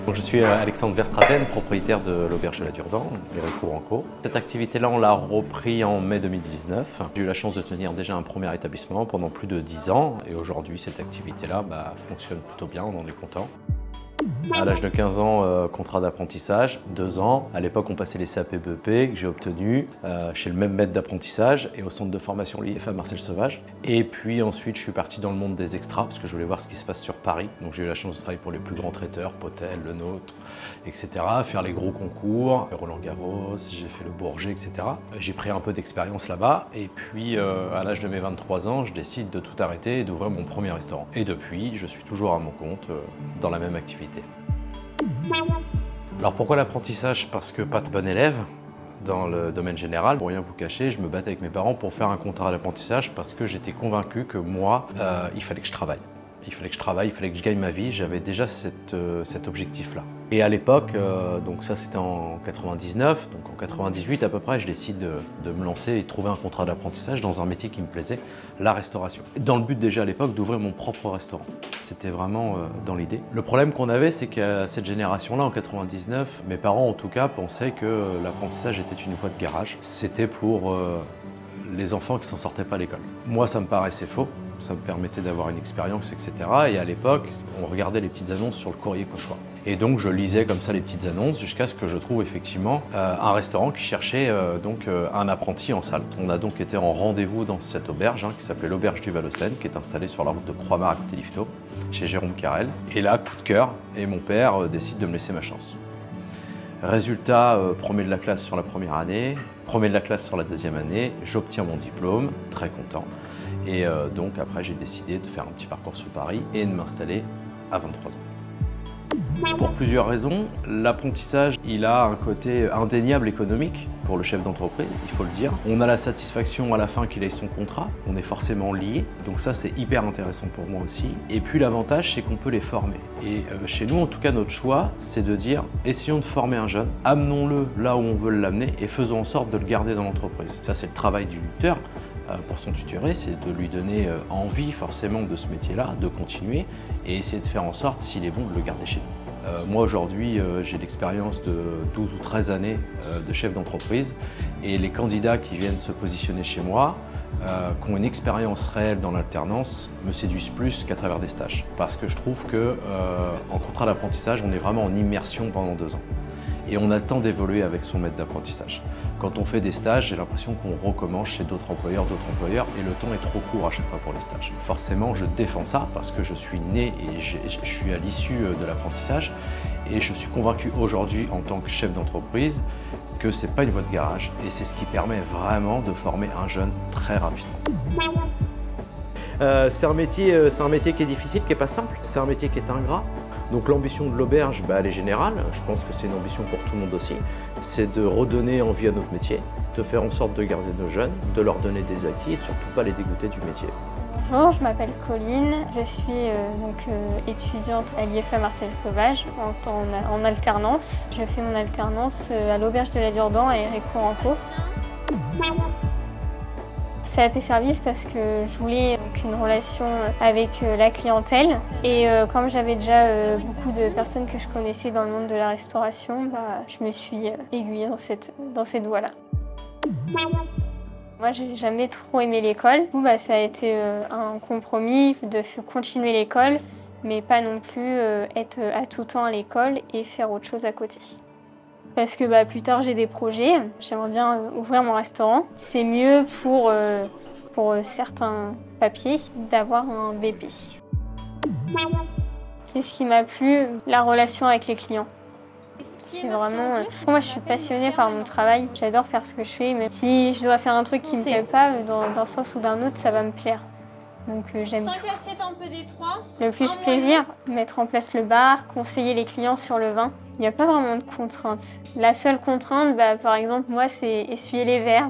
Donc, je suis Alexandre Verstraeten, propriétaire de l'Auberge de la Durdan, les Récours-en-Caux. Cette activité-là, on l'a repris en mai 2019. J'ai eu la chance de tenir déjà un premier établissement pendant plus de 10 ans. Et aujourd'hui, cette activité-là fonctionne plutôt bien, on en est content. À l'âge de 15 ans, contrat d'apprentissage, 2 ans. À l'époque, on passait les CAP BEP que j'ai obtenus chez le même maître d'apprentissage et au centre de formation l'IFA Marcel Sauvage. Et puis ensuite, je suis parti dans le monde des extras parce que je voulais voir ce qui se passe sur Paris. Donc j'ai eu la chance de travailler pour les plus grands traiteurs, Potel, Le Nôtre, etc. Faire les gros concours, Roland Garros, j'ai fait le Bourget, etc. J'ai pris un peu d'expérience là-bas. Et puis, à l'âge de mes 23 ans, je décide de tout arrêter et d'ouvrir mon premier restaurant. Et depuis, je suis toujours à mon compte dans la même activité. Alors pourquoi l'apprentissage? Parce que pas de bon élève dans le domaine général. Pour rien vous cacher, je me battais avec mes parents pour faire un contrat d'apprentissage parce que j'étais convaincu que moi, il fallait que je travaille. Il fallait que je travaille, il fallait que je gagne ma vie. J'avais déjà cet objectif-là. Et à l'époque, donc ça c'était en 99, donc en 98 à peu près, je décide de me lancer et de trouver un contrat d'apprentissage dans un métier qui me plaisait, la restauration. Dans le but déjà à l'époque d'ouvrir mon propre restaurant. C'était vraiment dans l'idée. Le problème qu'on avait, c'est qu'à cette génération-là, en 99, mes parents en tout cas pensaient que l'apprentissage était une voie de garage. C'était pour les enfants qui ne s'en sortaient pas à l'école. Moi, ça me paraissait faux. Ça me permettait d'avoir une expérience, etc. Et à l'époque, on regardait les petites annonces sur le courrier Cauchois. Et donc, je lisais comme ça les petites annonces jusqu'à ce que je trouve effectivement un restaurant qui cherchait un apprenti en salle. On a donc été en rendez-vous dans cette auberge qui s'appelait l'Auberge du Val-au-Seine, qui est installée sur la route de Croix-Mare à côté d'Yvetot, chez Jérôme Carrel. Et là, coup de cœur, et mon père décide de me laisser ma chance. Résultat, premier de la classe sur la première année, premier de la classe sur la deuxième année, j'obtiens mon diplôme, très content. Et donc après, j'ai décidé de faire un petit parcours sur Paris et de m'installer à 23 ans. Pour plusieurs raisons, l'apprentissage, il a un côté indéniable économique pour le chef d'entreprise, il faut le dire. On a la satisfaction à la fin qu'il ait son contrat, on est forcément lié, donc ça c'est hyper intéressant pour moi aussi. Et puis l'avantage, c'est qu'on peut les former. Et chez nous, en tout cas, notre choix, c'est de dire, essayons de former un jeune, amenons-le là où on veut l'amener et faisons en sorte de le garder dans l'entreprise. Ça, c'est le travail du tuteur. Pour son tutoré, c'est de lui donner envie forcément de ce métier-là, de continuer et essayer de faire en sorte, s'il est bon, de le garder chez nous. Moi aujourd'hui, j'ai l'expérience de 12 ou 13 années de chef d'entreprise et les candidats qui viennent se positionner chez moi, qui ont une expérience réelle dans l'alternance, me séduisent plus qu'à travers des stages. Parce que je trouve qu'en contrat d'apprentissage, on est vraiment en immersion pendant 2 ans. Et on a le temps d'évoluer avec son maître d'apprentissage. Quand on fait des stages, j'ai l'impression qu'on recommence chez d'autres employeurs, et le temps est trop court à chaque fois pour les stages. Forcément, je défends ça parce que je suis né et je suis à l'issue de l'apprentissage et je suis convaincu aujourd'hui en tant que chef d'entreprise que c'est pas une voie de garage et c'est ce qui permet vraiment de former un jeune très rapidement. C'est un métier qui est difficile, qui n'est pas simple, c'est un métier qui est ingrat. Donc l'ambition de l'auberge, elle est générale, je pense que c'est une ambition pour tout le monde aussi, c'est de redonner envie à notre métier, de faire en sorte de garder nos jeunes, de leur donner des acquis et de surtout pas les dégoûter du métier. Bonjour, je m'appelle Colline, je suis étudiante à l'IFA Marcel Sauvage en alternance. Je fais mon alternance à l'Auberge de la Durdan et Récours-en-Caux. CAP Service parce que je voulais une relation avec la clientèle et comme j'avais déjà beaucoup de personnes que je connaissais dans le monde de la restauration, je me suis aiguillée dans cette voie-là. Moi, j'ai jamais trop aimé l'école. Ça a été un compromis de continuer l'école, mais pas non plus être à tout temps à l'école et faire autre chose à côté. Parce que plus tard, j'ai des projets. J'aimerais bien ouvrir mon restaurant. C'est mieux pour certains papiers d'avoir un BP. Qu'est-ce qui m'a plu? La relation avec les clients. C'est vraiment... Moi, je suis passionnée par mon travail. J'adore faire ce que je fais. Même si je dois faire un truc qui ne me plaît pas, d'un sens ou d'un autre, ça va me plaire. Donc j'aime tout. 5 assiettes un peu d'étroit. Le plus plaisir, mettre en place le bar, conseiller les clients sur le vin. Il n'y a pas vraiment de contraintes. La seule contrainte, par exemple, moi, c'est essuyer les verres.